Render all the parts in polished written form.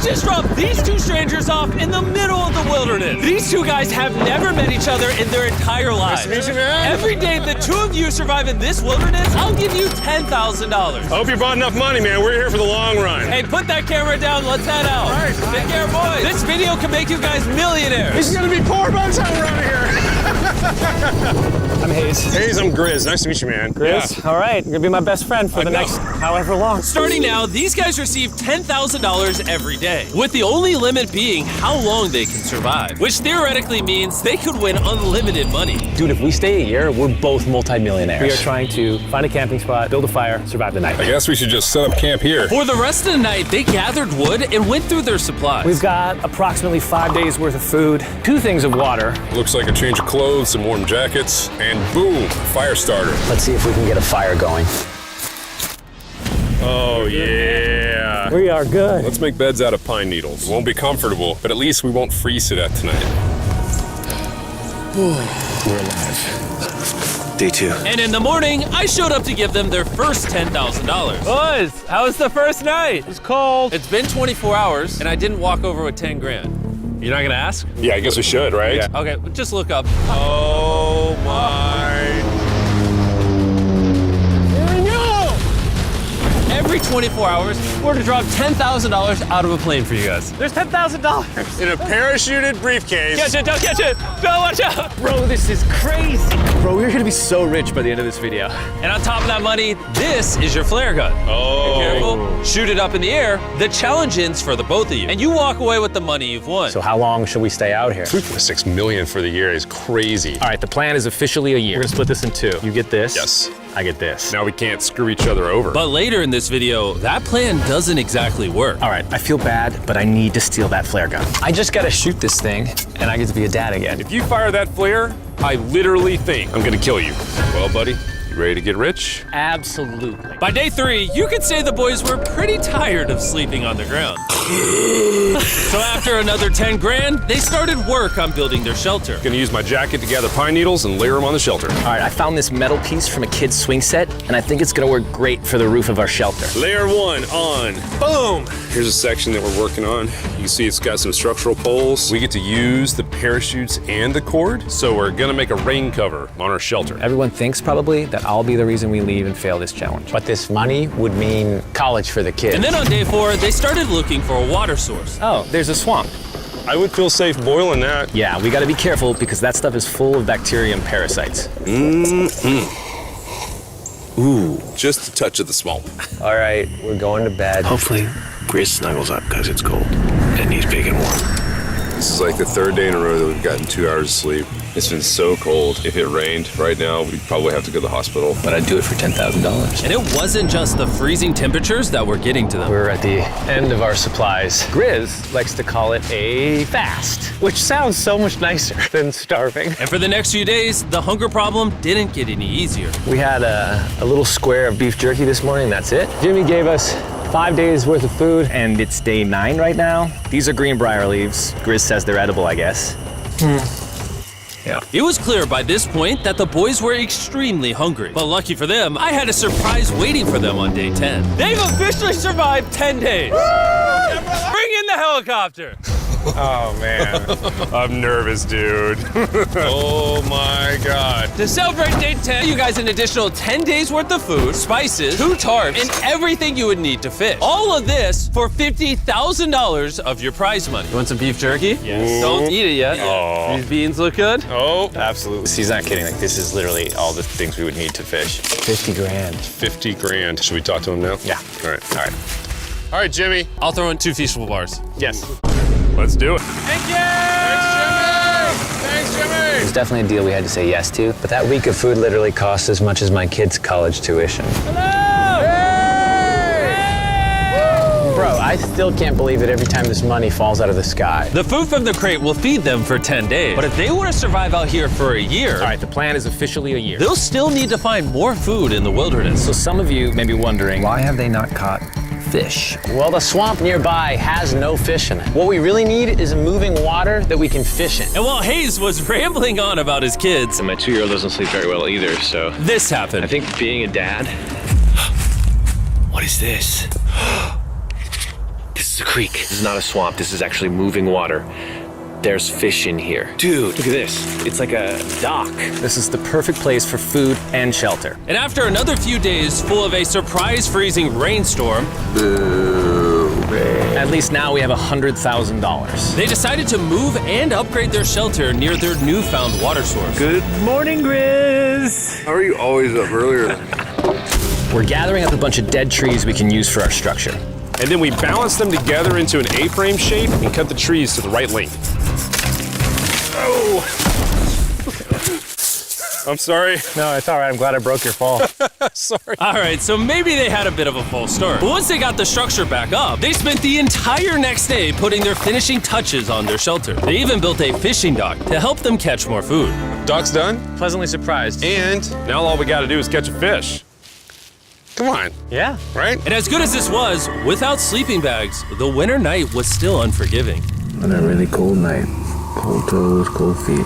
just dropped these two strangers off in the middle of the wilderness. These two guys have never met each other in their entire lives. Nice to meet you, man. Every day the two of you survive in this wilderness, I'll give you $10,000. I hope you brought enough money, man. We're here for the long run. Hey, put that camera down. Let's head out. All right. Take care, boys. This video can make you guys millionaires. He's gonna be poor by the time we're out of here. I'm Hayes. Hayes, I'm Grizz. Nice to meet you, man. Grizz? All right, you're gonna be my best friend for the next however long. Starting now, these guys receive $10,000 every day, with the only limit being how long they can survive, which theoretically means they could win unlimited money. Dude, if we stay a year, we're both multimillionaires. We are trying to find a camping spot, build a fire, survive the night. I guess we should just set up camp here. For the rest of the night, they gathered wood and went through their supplies. We've got approximately 5 days worth of food, 2 things of water. Looks like a change of clothes, some warm jackets, and boom, fire starter. Let's see if we can get a fire going. Oh, yeah. We are good. Let's make beds out of pine needles. Won't be comfortable, but at least we won't freeze to death tonight. We're alive. Day 2. And in the morning, I showed up to give them their first $10,000. Boys, how was the first night? It's cold. It's been 24 hours, and I didn't walk over with 10 grand. You're not gonna ask? Yeah, I guess we should, right? Yeah. Okay, just look up. Oh, my. Every 24 hours, we're to drop $10,000 out of a plane for you guys. There's $10,000. In a parachuted briefcase. Catch it, don't catch it. No, watch out. Bro, this is crazy. Bro, we're gonna be so rich by the end of this video. And on top of that money, this is your flare gun. Oh. Be careful, shoot it up in the air. The challenge ends for the both of you. And you walk away with the money you've won. So how long should we stay out here? $3.6 million for the year is crazy. All right, the plan is officially a year. We're gonna split this in 2. You get this. Yes. I get this. Now we can't screw each other over. But later in this video, that plan doesn't exactly work. All right, I feel bad, but I need to steal that flare gun. I just gotta shoot this thing, and I get to be a dad again. If you fire that flare, I literally think I'm gonna kill you. Well, buddy, you ready to get rich? Absolutely. By day 3, you could say the boys were pretty tired of sleeping on the ground. So after another 10 grand, they started work on building their shelter. Gonna use my jacket to gather pine needles and layer them on the shelter. All right, I found this metal piece from a kid's swing set, and I think it's gonna work great for the roof of our shelter. Layer 1 on. Boom! Here's a section that we're working on. You can see it's got some structural poles. We get to use the parachutes and the cord, so we're gonna make a rain cover on our shelter. Everyone thinks probably that I'll be the reason we leave and fail this challenge. But this money would mean college for the kids. And then on day 4, they started looking for a water source. Oh, there's a swamp. I would feel safe boiling that. Yeah, we gotta be careful because that stuff is full of bacteria and parasites. Ooh, just a touch of the swamp. All right, we're going to bed. Hopefully, Grizz snuggles up because it's cold and he's big and warm. This is like the 3rd day in a row that we've gotten 2 hours of sleep. It's been so cold. If it rained right now, we'd probably have to go to the hospital. But I'd do it for $10,000. And it wasn't just the freezing temperatures that were getting to them. We're at the end of our supplies. Grizz likes to call it a fast, which sounds so much nicer than starving. And for the next few days, the hunger problem didn't get any easier. We had a little square of beef jerky this morning, that's it. Jimmy gave us 5 days worth of food, and it's day 9 right now. These are greenbrier leaves. Grizz says they're edible, I guess. Yeah. It was clear by this point that the boys were extremely hungry. But lucky for them, I had a surprise waiting for them on day 10. They've officially survived 10 days. Bring in the helicopter. Oh, man. I'm nervous, dude. Oh, my God. To celebrate day 10, you guys an additional 10 days worth of food, spices, 2 tarps, and everything you would need to fish. All of this for $50,000 of your prize money. You want some beef jerky? Yes. Don't eat it yet. Oh. These beans look good. Oh, absolutely. He's not kidding. Like, this is literally all the things we would need to fish. 50 grand. 50 grand. Should we talk to him now? Yeah. All right. All right, Jimmy. I'll throw in 2 Feastable bars. Yes. Let's do it. Thank you! Thanks, Jimmy! It was definitely a deal we had to say yes to, but that week of food literally cost as much as my kids' college tuition. Bro, I still can't believe it every time this money falls out of the sky. The food from the crate will feed them for 10 days. But if they want to survive out here for a year, All right, the plan is officially a year. they'll still need to find more food in the wilderness. So some of you may be wondering, why have they not caught fish? Well, the swamp nearby has no fish in it. What we really need is a moving water that we can fish in. And while Hayes was rambling on about his kids, And my 2-year-old doesn't sleep very well either, so this happened. I think being a dad. What is this? This is a creek. This is not a swamp. This is actually moving water. There's fish in here. Dude, look at this. It's like a dock. This is the perfect place for food and shelter. And after another few days full of a surprise freezing rainstorm, At least now we have $100,000. they decided to move and upgrade their shelter near their newfound water source. Good morning, Grizz. How are you always up earlier? We're gathering up a bunch of dead trees we can use for our structure. And then we balance them together into an A-frame shape and cut the trees to the right length. Oh! I'm sorry. No, it's all right. I'm glad I broke your fall. Sorry. All right, so maybe they had a bit of a false start. But once they got the structure back up, they spent the entire next day putting their finishing touches on their shelter. They even built a fishing dock to help them catch more food. Dock's done, Pleasantly surprised. and now all we gotta do is catch a fish. Come on, Yeah. right? And as good as this was, without sleeping bags, the winter night was still unforgiving. On a really cold night, cold toes, cold feet,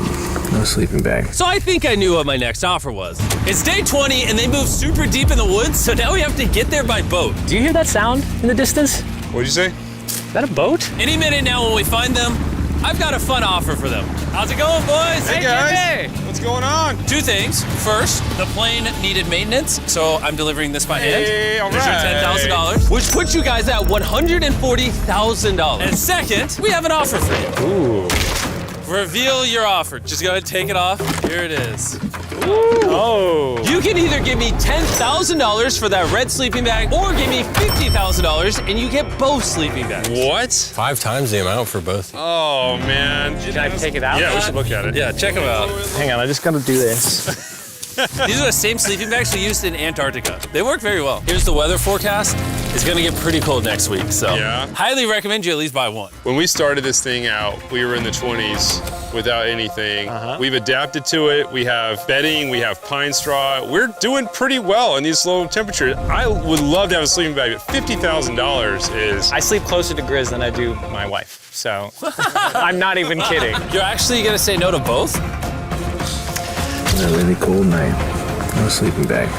no sleeping bag. So I think I knew what my next offer was. It's day 20 and they moved super deep in the woods, so now we have to get there by boat. Do you hear that sound in the distance? What'd you say? Is that a boat? Any minute now when we find them, I've got a fun offer for them. How's it going, boys? Hey guys, what's going on? Two things. First, the plane needed maintenance, so I'm delivering this by hand. Hey, all There's your right. $10,000, which puts you guys at $140,000. And second, we have an offer for you. Ooh. Reveal your offer. Just go ahead and take it off. Here it is. Oh. You can either give me $10,000 for that red sleeping bag, or give me $50,000 and you get both sleeping bags. What? 5 times the amount for both. Oh man. Can I take it out? Yeah, we should look at it. Yeah, check them out. Hang on, I just gotta do this. These are the same sleeping bags we used in Antarctica. They work very well. Here's the weather forecast. It's gonna get pretty cold next week, so Yeah. highly recommend you at least buy one. When we started this thing out, we were in the 20s without anything. We've adapted to it. We have bedding, we have pine straw. We're doing pretty well in these low temperatures. I would love to have a sleeping bag, but $50,000 is... I sleep closer to Grizz than I do my wife, so I'm not even kidding. You're actually gonna say no to both? On a really cold night, no sleeping bag.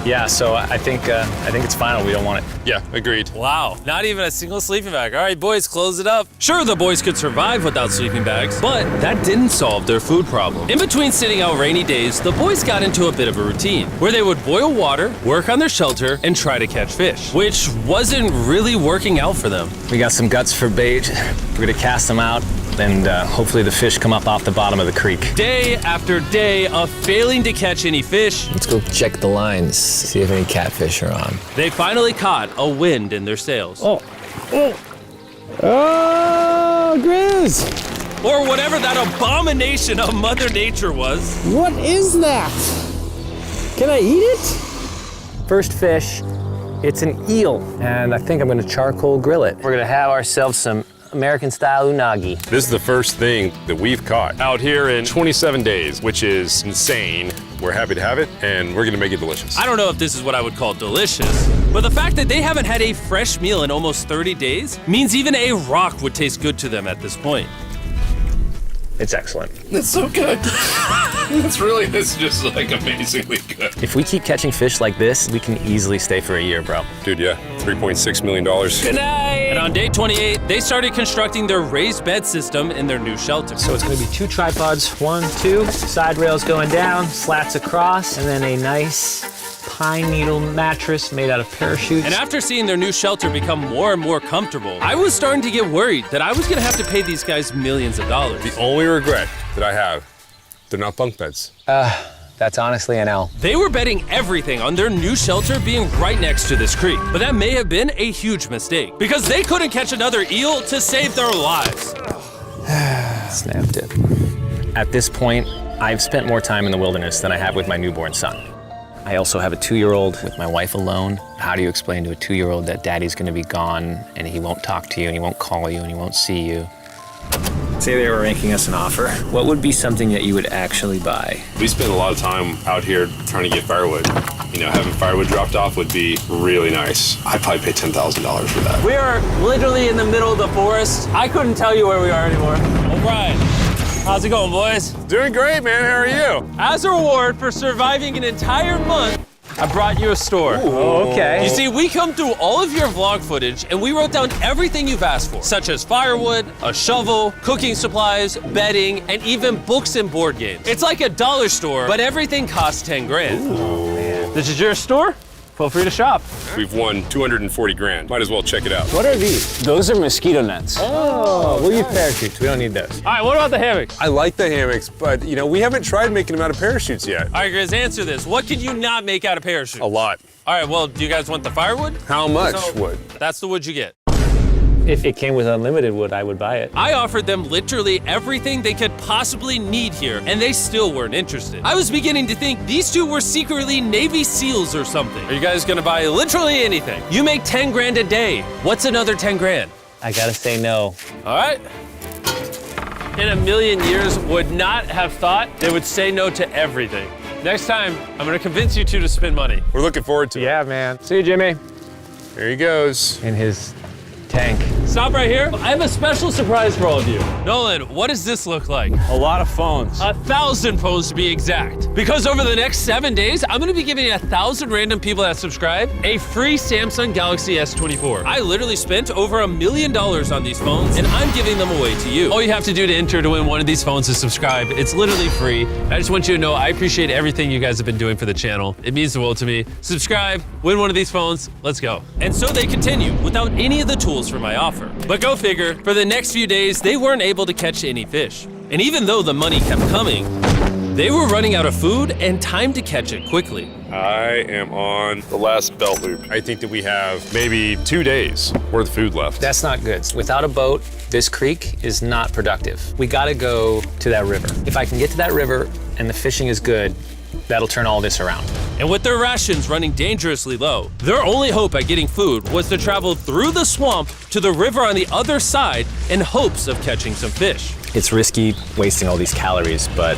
Yeah, so I think it's final. We don't want it. Yeah, agreed. Wow, not even a single sleeping bag. All right, boys, close it up. Sure, the boys could survive without sleeping bags, but that didn't solve their food problem. In between sitting out rainy days, the boys got into a bit of a routine where they would boil water, work on their shelter, and try to catch fish, which wasn't really working out for them. We got some guts for bait. We're gonna cast them out, and hopefully the fish come up off the bottom of the creek. Day after day of failing to catch any fish, Let's go check the lines, see if any catfish are on. they finally caught a wind in their sails. Oh, Grizz! Or whatever that abomination of Mother Nature was. What is that? Can I eat it? First fish, it's an eel, and I think I'm gonna charcoal grill it. We're gonna have ourselves some American-style unagi. This is the first thing that we've caught out here in 27 days, which is insane. We're happy to have it, and we're gonna make it delicious. I don't know if this is what I would call delicious, but the fact that they haven't had a fresh meal in almost 30 days means even a rock would taste good to them at this point. It's excellent. It's so good. It's just like amazingly good. If we keep catching fish like this, we can easily stay for a year, bro. Dude, yeah, $3.6 million. Good night! And on day 28, they started constructing their raised bed system in their new shelter. So it's gonna be 2 tripods, 1, 2, side rails going down, slats across, and then a nice pine needle mattress made out of parachutes. And after seeing their new shelter become more and more comfortable, I was starting to get worried that I was gonna have to pay these guys millions of dollars. The only regret that I have, they're not bunk beds. That's honestly an L. They were betting everything on their new shelter being right next to this creek, but that may have been a huge mistake because they couldn't catch another eel to save their lives. Snapped it. At this point, I've spent more time in the wilderness than I have with my newborn son. I also have a 2-year-old with my wife alone. How do you explain to a 2-year-old that daddy's gonna be gone and he won't talk to you and he won't call you and he won't see you? Say they were making us an offer. What would be something that you would actually buy? We spend a lot of time out here trying to get firewood. You know, having firewood dropped off would be really nice. I'd probably pay $10,000 for that. We are literally in the middle of the forest. I couldn't tell you where we are anymore. O'Brien, how's it going, boys? Doing great, man. How are you? As a reward for surviving an entire month I brought you a store. Oh, okay. You see, we come through all of your vlog footage and we wrote down everything you've asked for, such as firewood, a shovel, cooking supplies, bedding, and even books and board games. It's like a dollar store, but everything costs 10 grand. Oh, man. This is your store? Feel free to shop. We've won 240 grand. Might as well check it out. What are these? Those are mosquito nets. Oh, we'll use parachutes. We don't need those. All right, what about the hammocks? I like the hammocks, but you know, we haven't tried making them out of parachutes yet. All right, Grizz, answer this. What can you not make out of parachutes? A lot. All right, well, do you guys want the firewood? How much wood? That's the wood you get. If it came with unlimited wood, I would buy it. I offered them literally everything they could possibly need here, and they still weren't interested. I was beginning to think these two were secretly Navy SEALs or something. Are you guys gonna buy literally anything? You make 10 grand a day. What's another 10 grand? I gotta say no. All right. In a million years, would not have thought they would say no to everything. Next time, I'm gonna convince you two to spend money. We're looking forward to it. Yeah, man. See you, Jimmy. Here he goes. In his tank. Stop right here. I have a special surprise for all of you. Nolan, what does this look like? A lot of phones. 1,000 phones to be exact. Because over the next 7 days, I'm gonna be giving 1,000 random people that subscribe a free Samsung Galaxy S24. I literally spent over $1 million on these phones, and I'm giving them away to you. All you have to do to enter to win one of these phones is subscribe. It's literally free. I just want you to know I appreciate everything you guys have been doing for the channel. It means the world to me. Subscribe, win one of these phones, let's go. And so they continue without any of the tools for my offer. But go figure, for the next few days, they weren't able to catch any fish. And even though the money kept coming, they were running out of food and time to catch it quickly. I am on the last belt loop. I think that we have maybe 2 days worth of food left. That's not good. Without a boat, this creek is not productive. We gotta go to that river. If I can get to that river and the fishing is good, that'll turn all this around. And with their rations running dangerously low, their only hope at getting food was to travel through the swamp to the river on the other side in hopes of catching some fish. It's risky wasting all these calories, but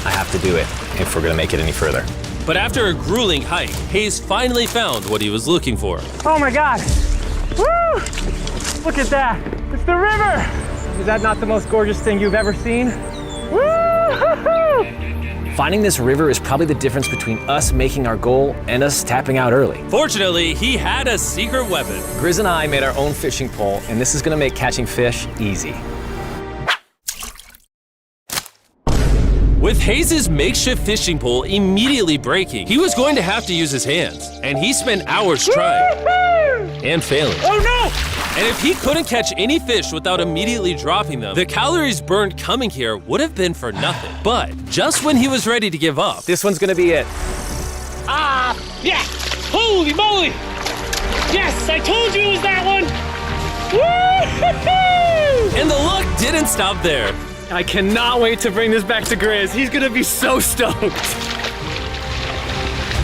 I have to do it if we're gonna make it any further. But after a grueling hike, Hayes finally found what he was looking for. Oh my God. Woo! Look at that. It's the river. Is that not the most gorgeous thing you've ever seen? Woo! Finding this river is probably the difference between us making our goal and us tapping out early. Fortunately, he had a secret weapon. Grizz and I made our own fishing pole, and this is gonna make catching fish easy. With Hayes' makeshift fishing pole immediately breaking, he was going to have to use his hands, and he spent hours trying and failing. Oh no! And if he couldn't catch any fish without immediately dropping them, the calories burned coming here would have been for nothing. But just when he was ready to give up, This one's gonna be it. Yeah! Holy moly! Yes, I told you it was that one! Woo! and the luck didn't stop there. I cannot wait to bring this back to Grizz. He's gonna be so stoked.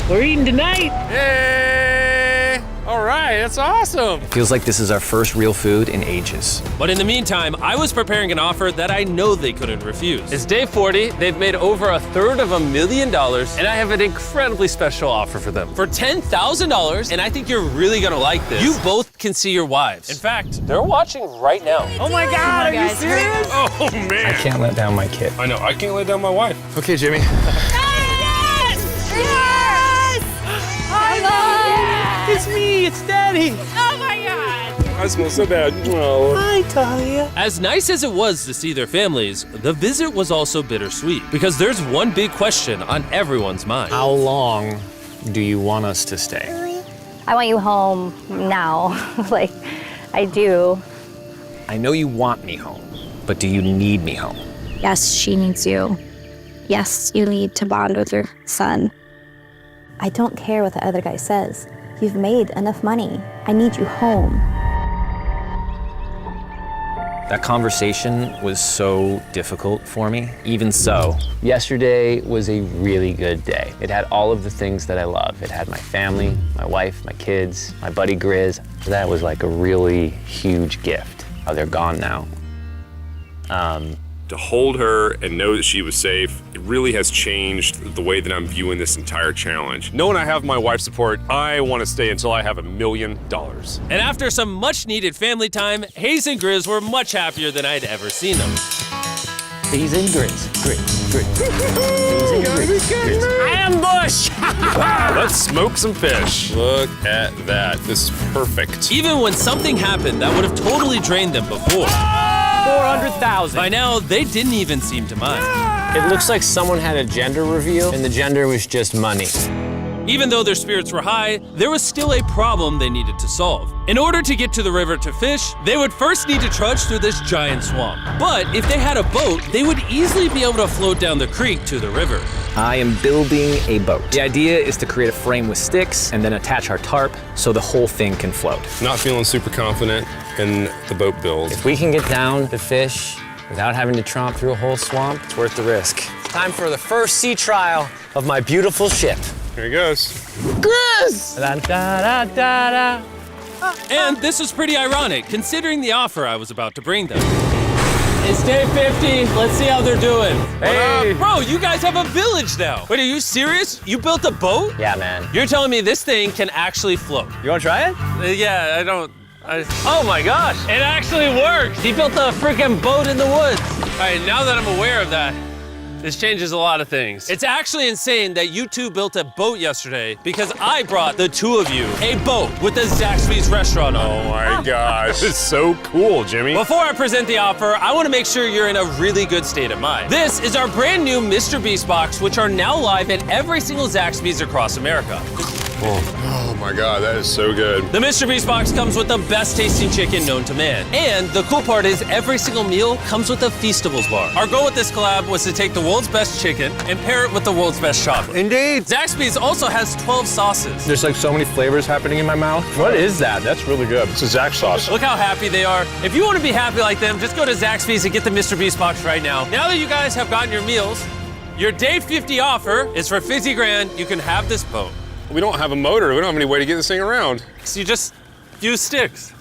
We're eating tonight. Hey! All right, that's awesome. Feels like this is our first real food in ages. But in the meantime, I was preparing an offer that I know they couldn't refuse. It's day 40, they've made over $250,000, and I have an incredibly special offer for them. For $10,000, and I think you're really gonna like this, you both can see your wives. In fact, they're watching right now. Oh my God, are you serious? Oh man. Can't let down my kid. I know, I can't let down my wife. Okay, Jimmy. It's me, it's Daddy. I smell so bad. Oh. Hi, Talia. As nice as it was to see their families, the visit was also bittersweet, because there's one big question on everyone's mind. How long do you want us to stay? I want you home now. Like, I do. I know you want me home, but do you need me home? Yes, she needs you. Yes, you need to bond with your son. I don't care what the other guy says. You've made enough money. I need you home. That conversation was so difficult for me. Even so, yesterday was a really good day. It had all of the things that I love. It had my family, my wife, my kids, my buddy Grizz. That was like a really huge gift. Oh, they're gone now. To hold her and know that she was safe, it really has changed the way that I'm viewing this entire challenge. Knowing I have my wife's support, I want to stay until I have $1 million. And after some much needed family time, Hayes and Grizz were much happier than I'd ever seen them. Hayes and Grizz. Hayes and Grizz. Ambush! Let's smoke some fish. Look at that. This is perfect. Even when something happened that would have totally drained them before, 400,000. by now they didn't even seem to mind. It looks like someone had a gender reveal, and the gender was just money. Even though their spirits were high, there was still a problem they needed to solve. In order to get to the river to fish, they would first need to trudge through this giant swamp. But if they had a boat, they would easily be able to float down the creek to the river. I am building a boat. The idea is to create a frame with sticks and then attach our tarp so the whole thing can float. Not feeling super confident in the boat build. If we can get down to fish without having to tromp through a whole swamp, it's worth the risk. It's time for the first sea trial of my beautiful ship. Here he goes. Grizz! Da, da, da, da, da. And this was pretty ironic, considering the offer I was about to bring them. It's day 50. Let's see how they're doing. Hey! Bro, you guys have a village now. Wait, are you serious? You built a boat? Yeah, man. You're telling me this thing can actually float? You wanna try it? Yeah, I don't. Oh my gosh, it actually works. He built a freaking boat in the woods. All right, now that I'm aware of that, this changes a lot of things. It's actually insane that you two built a boat yesterday because I brought the two of you a boat with the Zaxby's restaurant on it. Oh my gosh. It's so cool, Jimmy. Before I present the offer, I want to make sure you're in a really good state of mind. This is our brand new Mr. Beast box, which are now live at every single Zaxby's across America. Oh my God, that is so good. The Mr. Beast box comes with the best tasting chicken known to man. And the cool part is every single meal comes with a Feastables bar. Our goal with this collab was to take the world's best chicken and pair it with the world's best chocolate. Indeed. Zaxby's also has 12 sauces. There's like so many flavors happening in my mouth. What is that? That's really good. It's a Zax sauce. Look how happy they are. If you want to be happy like them, just go to Zaxby's and get the Mr. Beast box right now. Now that you guys have gotten your meals, your day 50 offer is for $50 grand. You can have this boat. We don't have a motor. We don't have any way to get this thing around. So you just use sticks.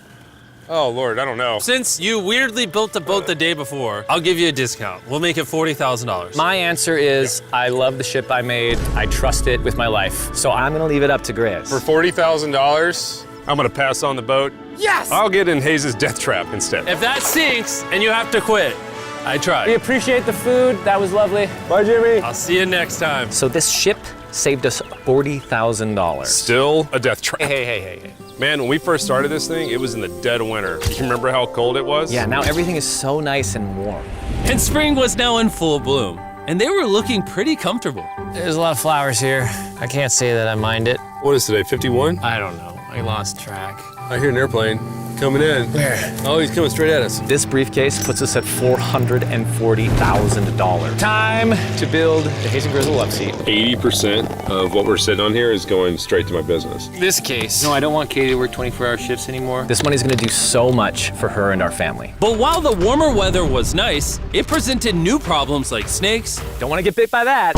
Oh, Lord, I don't know. Since you weirdly built the boat the day before, I'll give you a discount. We'll make it $40,000. My answer is I love the ship I made. I trust it with my life. So I'm gonna leave it up to Grizz. For $40,000, I'm gonna pass on the boat. Yes! I'll get in Hayes' death trap instead. If that sinks and you have to quit, I We tried. appreciate the food. That was lovely. Bye, Jimmy. I'll see you next time. So this ship saved us $40,000. Still a death trap. Hey. Man, when we first started this thing, it was in the dead of winter. You remember how cold it was? Yeah, now everything is so nice and warm. And spring was now in full bloom, and they were looking pretty comfortable. There's a lot of flowers here. I can't say that I mind it. What is today, 51? I don't know. I lost track. I hear an airplane coming in. Where? Oh, he's coming straight at us. This briefcase puts us at $440,000. Time to build the Hayes and Grizzle love seat. 80% of what we're sitting on here is going straight to my business. This case. No, I don't want Katie to work 24-hour shifts anymore. This money's gonna do so much for her and our family. But while the warmer weather was nice, it presented new problems like snakes Don't wanna get bit by that.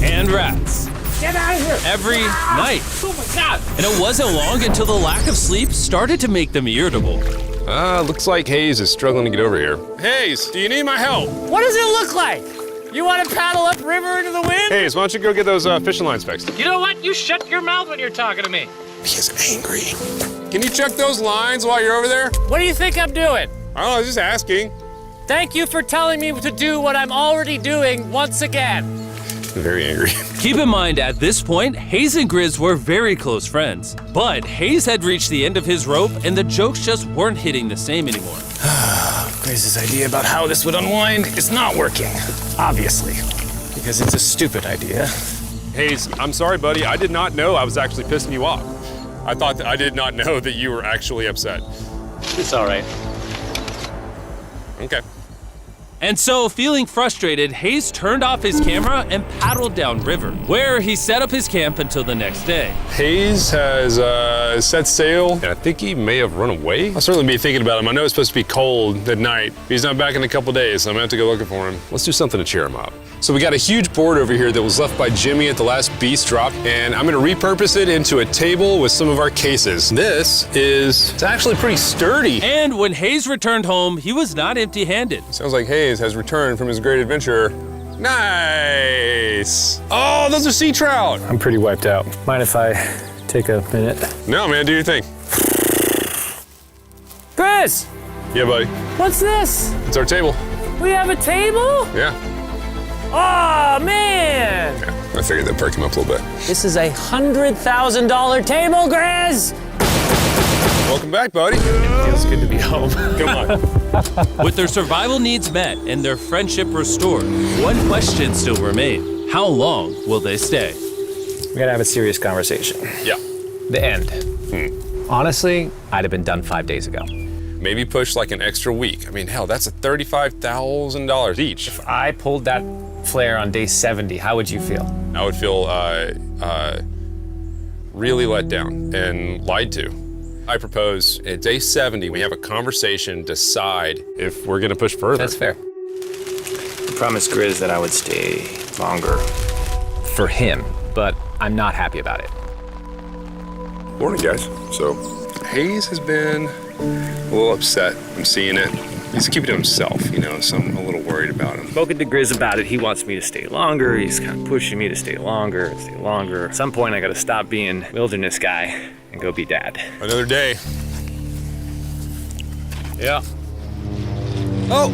and rats. Get out of here! Every night. Oh my God! And it wasn't long until the lack of sleep started to make them irritable. Looks like Hayes is struggling to get over here. Hayes, do you need my help? What does it look like? You want to paddle upriver into the wind? Hayes, why don't you go get those fishing lines fixed? You know what? You shut your mouth when you're talking to me. He is angry. Can you check those lines while you're over there? What do you think I'm doing? I don't know, I was just asking. Thank you for telling me to do what I'm already doing once again. Very angry. Keep in mind, at this point, Hayes and Grizz were very close friends. But Hayes had reached the end of his rope, and the jokes just weren't hitting the same anymore. Grizz's idea about how this would unwind is not working, obviously, because it's a stupid idea. Hayes, I'm sorry, buddy. I did not know I was actually pissing you off. I did not know that you were actually upset. It's all right. Okay. And so, feeling frustrated, Hayes turned off his camera and paddled downriver, where he set up his camp until the next day. Hayes has set sail, and I think he may have run away. I'll certainly be thinking about him. I know it's supposed to be cold at night. He's not back in a couple days, so I'm gonna have to go looking for him. Let's do something to cheer him up. So we got a huge board over here that was left by Jimmy at the last beast drop, and I'm gonna repurpose it into a table with some of our cases. It's actually pretty sturdy. And when Hayes returned home, he was not empty-handed. Sounds like Hayes has returned from his great adventure. Nice. Oh, those are sea trout. I'm pretty wiped out. Mind if I take a minute? No, man, do your thing. Chris! Yeah, buddy. What's this? It's our table. We have a table? Yeah. Oh, man! I figured that'd perk him up a little bit. This is a $100,000 table, Grizz! Welcome back, buddy. Feels good to be home. Come on. With their survival needs met and their friendship restored, one question still remains. How long will they stay? We gotta have a serious conversation. Yeah. The end. Honestly, I'd have been done 5 days ago. Maybe push like an extra week. I mean, hell, that's $35,000 each. If I pulled that flare on day 70, how would you feel? I would feel really let down and lied to. I propose at day 70, we have a conversation, decide if we're gonna push further. That's fair. I promised Grizz that I would stay longer. For him, but I'm not happy about it. Morning, guys. So, Hayes has been a little upset. I'm seeing it. He's keeping to himself, you know, so I'm a little worried about him. Spoken to Grizz about it. He wants me to stay longer. He's kind of pushing me to stay longer. At some point, I gotta stop being wilderness guy and go be dad. Another day. Yeah. Oh,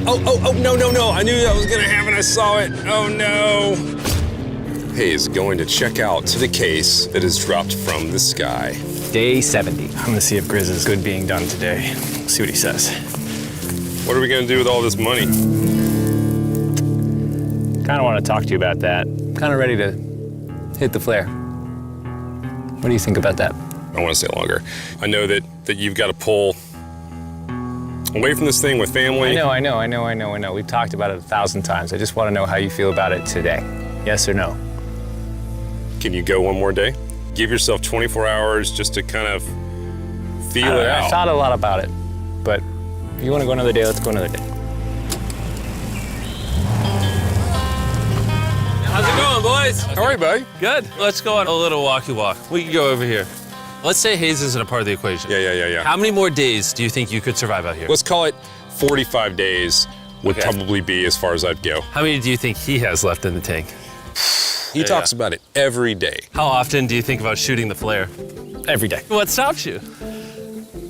no. I knew that was gonna happen. I saw it. Oh, no. Hayes going to check out the case that is dropped from the sky. Day 70. I'm gonna see if Grizz is good being done today. See what he says. What are we gonna do with all this money? Kinda wanna talk to you about that. Kind of ready to hit the flare. What do you think about that? I want to stay longer. I know that you've got to pull away from this thing with family. I know. We've talked about it 1,000 times. I just wanna know how you feel about it today. Yes or no? Can you go one more day? Give yourself 24 hours just to kind of feel it out. I thought a lot about it, but if you wanna go another day, let's go another day. How's it going, boys? How are you, buddy? Good. Let's go on a little walkie walk. We can go over here. Let's say Hayes isn't a part of the equation. Yeah. How many more days do you think you could survive out here? Let's call it 45 days would probably be as far as I'd go. How many do you think he has left in the tank? He talks about it every day. How often do you think about shooting the flare? Every day. What stops you?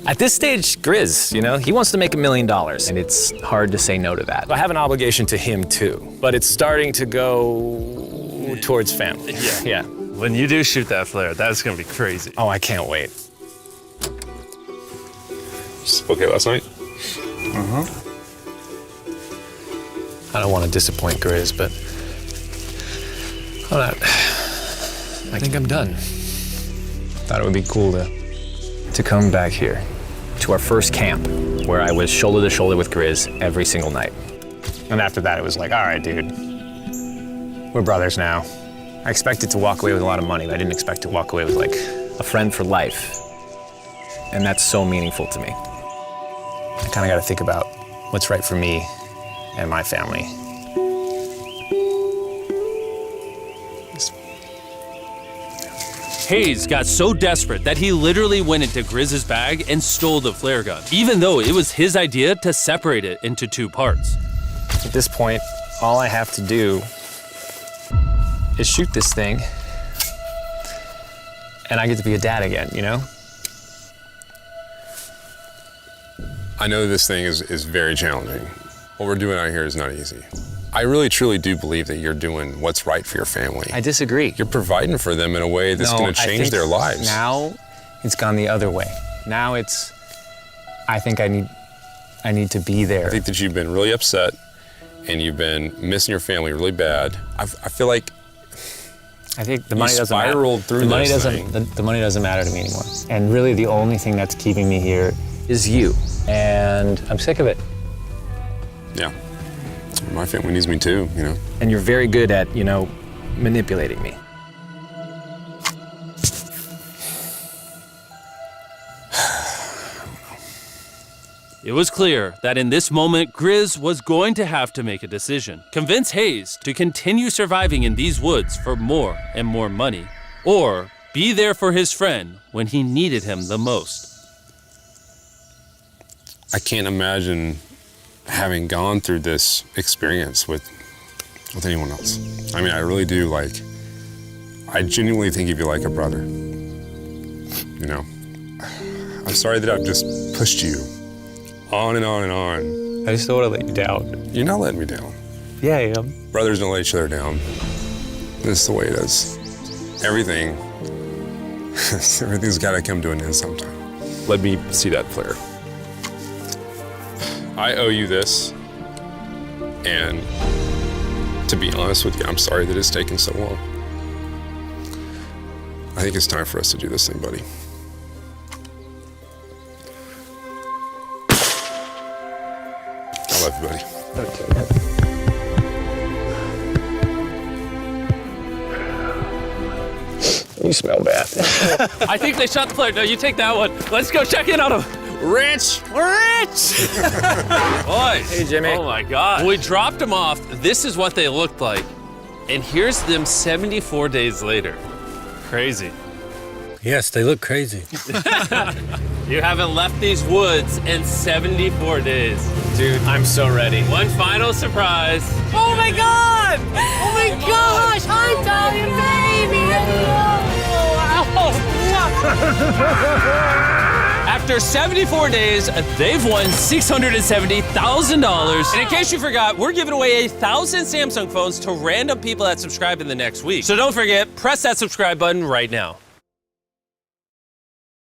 At this stage, Grizz, you know, he wants to make $1 million, and it's hard to say no to that. I have an obligation to him too, but it's starting to go towards family. Yeah. When you do shoot that flare, that's gonna be crazy. Oh, I can't wait. Okay last night? I don't want to disappoint Grizz, but I think I'm done. Thought it would be cool to come back here to our first camp where I was shoulder to shoulder with Grizz every single night. And after that, it was like, all right, dude, we're brothers now. I expected to walk away with a lot of money, but I didn't expect to walk away with like a friend for life. And that's so meaningful to me. I kind of got to think about what's right for me and my family. Hayes got so desperate that he literally went into Grizz's bag and stole the flare gun, even though it was his idea to separate it into 2 parts. At this point, all I have to do is shoot this thing, and I get to be a dad again, you know? I know this thing is very challenging. What we're doing out here is not easy. I really, truly do believe that you're doing what's right for your family. I disagree. You're providing for them in a way that's going to change their lives. Now, it's gone the other way. Now I think I need to be there. I think that you've been really upset and you've been missing your family really bad. I feel like I think the money doesn't matter. spiraled through the money this doesn't thing. the money doesn't matter to me anymore. And really the only thing that's keeping me here is you. And I'm sick of it. Yeah. My family needs me too, you know. And you're very good at, you know, manipulating me. It was clear that in this moment, Grizz was going to have to make a decision. Convince Hayes to continue surviving in these woods for more and more money, or be there for his friend when he needed him the most. I can't imagine having gone through this experience with anyone else. I mean, I really do, like, I genuinely think of you like a brother. You know, I'm sorry that I've just pushed you on and on and on I just don't want to let you down. You're not letting me down. Yeah, I am. Brothers don't let each other down. This is the way it is. Everything's got to come to an end sometime. Let me see that flare. I owe you this, and to be honest with you, I'm sorry that it's taken so long. I think it's time for us to do this thing, buddy. I love you, buddy. You smell bad. I think they shot the flare. No, you take that one. Let's go check in on them. Rich! Rich! Boys. Hey, Jimmy. Oh my God. When we dropped them off, this is what they looked like. And here's them 74 days later. Crazy. Yes, they look crazy. You haven't left these woods in 74 days. Dude, I'm so ready. One final surprise. Oh my God! Oh my gosh! Hi, Italian baby! After 74 days, they've won $670,000. And in case you forgot, we're giving away 1,000 Samsung phones to random people that subscribe in the next week. So don't forget, press that subscribe button right now.